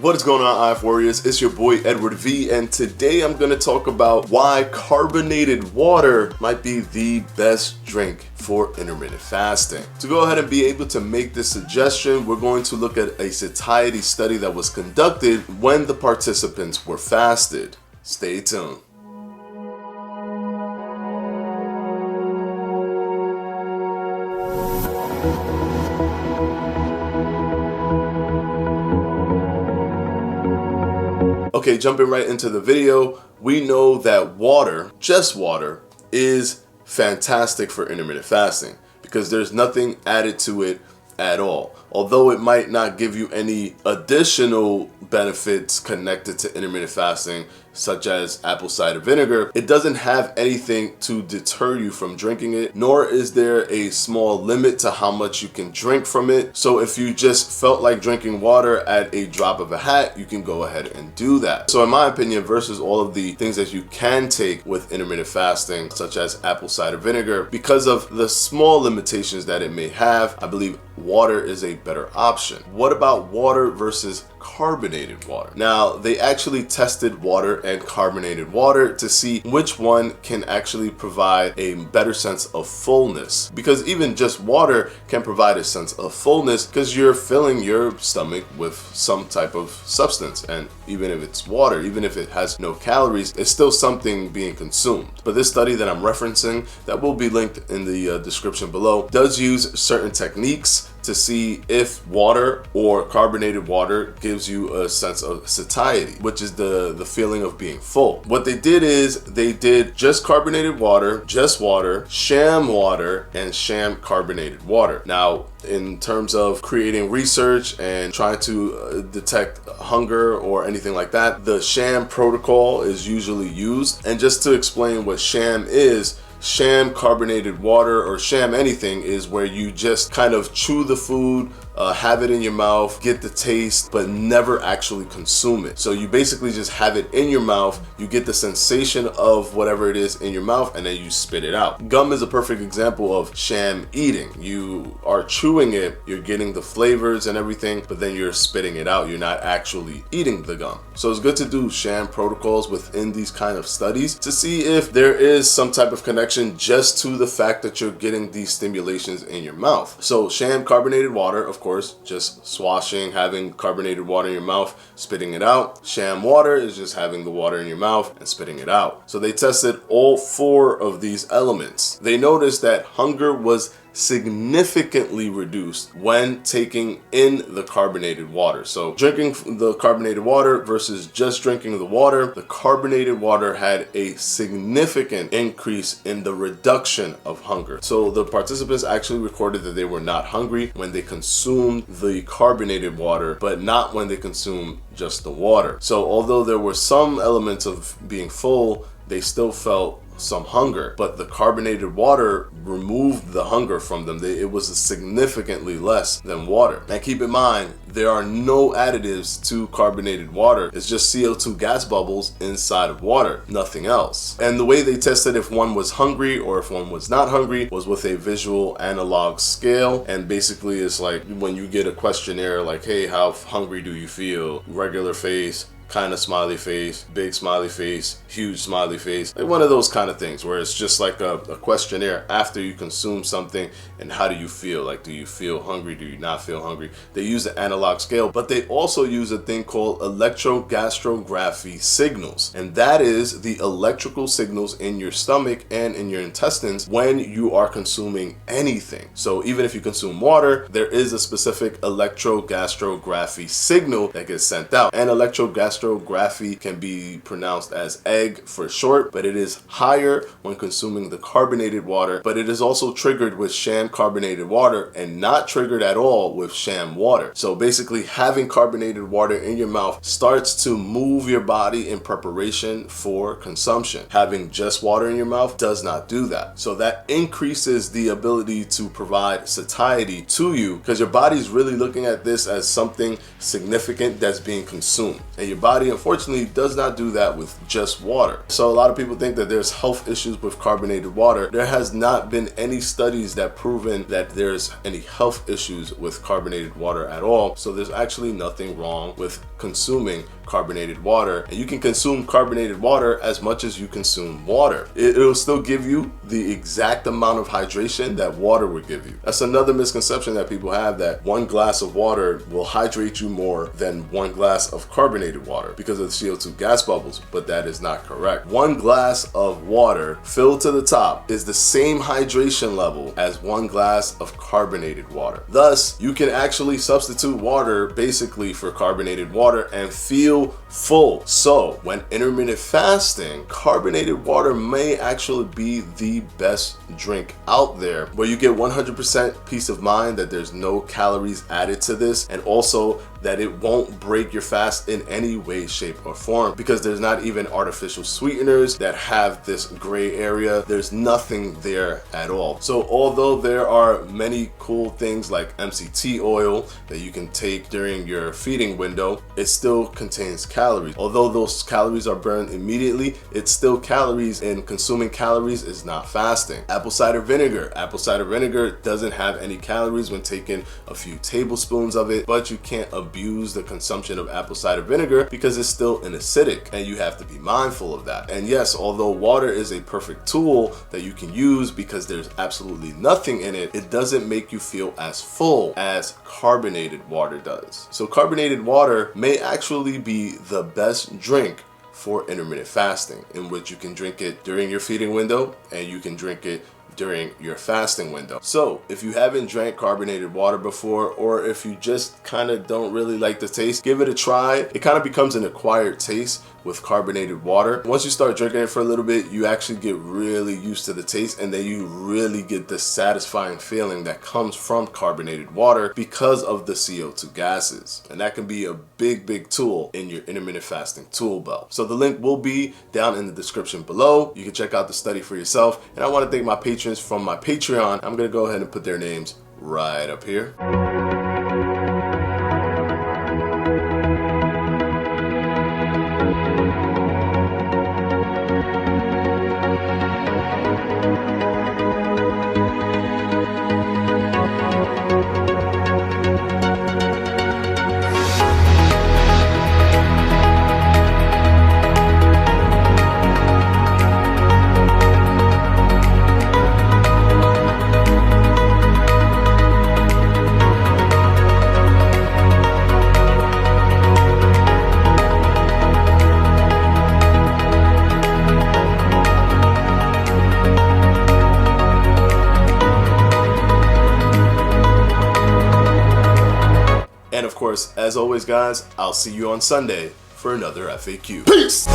What is going on, IF Warriors? It's your boy Edward V, and today I'm going to talk about why carbonated water might be the best drink for intermittent fasting. To go ahead and be able to make this suggestion, we're going to look at a satiety study that was conducted when the participants were fasted. Stay tuned. Okay, jumping right into the video, we know that water, just water, is fantastic for intermittent fasting because there's nothing added to it at all. Although it might not give you any additional benefits connected to intermittent fasting, such as apple cider vinegar, it doesn't have anything to deter you from drinking it, nor is there a small limit to how much you can drink from it. So if you just felt like drinking water at a drop of a hat, you can go ahead and do that. So in my opinion, versus all of the things that you can take with intermittent fasting, such as apple cider vinegar, because of the small limitations that it may have, I believe water is a better option. What about water versus carbonated water? Now, they actually tested water and carbonated water to see which one can actually provide a better sense of fullness, because even just water can provide a sense of fullness because you're filling your stomach with some type of substance, and even if it's water, even if it has no calories, it's still something being consumed. But this study that I'm referencing, that will be linked in the description below, does use certain techniques to see if water or carbonated water gives you a sense of satiety, which is the feeling of being full. What they did is they did just carbonated water, just water, sham water, and sham carbonated water. Now, in terms of creating research and trying to detect hunger or anything like that, the Sham Protocol is usually used. And just to explain what sham is, sham carbonated water or sham anything is where you just kind of chew the food, have it in your mouth, get the taste, but never actually consume it. So you basically just have it in your mouth, you get the sensation of whatever it is in your mouth, and then you spit it out. Gum is a perfect example of sham eating. You are chewing it, you're getting the flavors and everything, but then you're spitting it out. You're not actually eating the gum. So it's good to do sham protocols within these kind of studies to see if there is some type of connection just to the fact that you're getting these stimulations in your mouth. So sham carbonated water, of course, just swashing, having carbonated water in your mouth, spitting it out. Sham water is just having the water in your mouth and spitting it out. So they tested all four of these elements. They noticed that hunger was significantly reduced when taking in the carbonated water. So drinking the carbonated water versus just drinking the water, the carbonated water had a significant increase in the reduction of hunger. So the participants actually recorded that they were not hungry when they consumed the carbonated water, but not when they consumed just the water. So although there were some elements of being full, they still felt some hunger, but the carbonated water removed the hunger from them. It was significantly less than water. And keep in mind, there are no additives to carbonated water. It's just CO2 gas bubbles inside of water, nothing else. And the way they tested if one was hungry or if one was not hungry was with a visual analog scale. And basically it's like when you get a questionnaire like, hey, how hungry do you feel? Regular face, kind of smiley face, big smiley face, huge smiley face, like one of those kind of things where it's just like a questionnaire after you consume something. And how do you feel? Like, do you feel hungry? Do you not feel hungry? They use the analog scale, but they also use a thing called Electro Gastrography signals, and that is the electrical signals in your stomach and in your intestines when you are consuming anything. So even if you consume water, there is a specific Electro Gastrography signal that gets sent out. And Electro Gastrography can be pronounced as egg for short, but it is higher when consuming the carbonated water, but it is also triggered with sham carbonated water and not triggered at all with sham water. So basically having carbonated water in your mouth starts to move your body in preparation for consumption. Having just water in your mouth does not do that. So that increases the ability to provide satiety to you because your body's really looking at this as something significant that's being consumed. And your body unfortunately does not do that with just water. So a lot of people think that there's health issues with carbonated water. There has not been any studies that proven that there's any health issues with carbonated water at all. So there's actually nothing wrong with consuming carbonated water, and you can consume carbonated water as much as you consume water. It'll still give you the exact amount of hydration that water would give you. That's another misconception that people have, that 1 glass of water will hydrate you more than 1 glass of carbonated water because of the CO2 gas bubbles, but that is not correct. 1 glass of water filled to the top is the same hydration level as 1 glass of carbonated water. Thus, you can actually substitute water basically for carbonated water and feel full. So when intermittent fasting, carbonated water may actually be the best drink out there, where you get 100% peace of mind that there's no calories added to this, and also that it won't break your fast in any way, shape, or form, because there's not even artificial sweeteners that have this gray area. There's nothing there at all. So although there are many cool things like MCT oil that you can take during your feeding window, it still contains calories. Although those calories are burned immediately, it's still calories, and consuming calories is not fasting. Apple cider vinegar. Apple cider vinegar doesn't have any calories when taking a few tablespoons of it, but you can't abuse the consumption of apple cider vinegar because it's still an acidic, and you have to be mindful of that. And yes, although water is a perfect tool that you can use because there's absolutely nothing in it, it doesn't make you feel as full as carbonated water does. So carbonated water may actually be the best drink for intermittent fasting, in which you can drink it during your feeding window and you can drink it during your fasting window. So if you haven't drank carbonated water before, or if you just kind of don't really like the taste, give it a try. It kind of becomes an acquired taste with carbonated water. Once you start drinking it for a little bit, you actually get really used to the taste, and then you really get the satisfying feeling that comes from carbonated water because of the CO2 gases. And that can be a big tool in your intermittent fasting tool belt. So the link will be down in the description below. You can check out the study for yourself. And I want to thank my patrons from my Patreon. I'm going to go ahead and put their names right up here. And of course, as always guys, I'll see you on Sunday for another FAQ. Peace!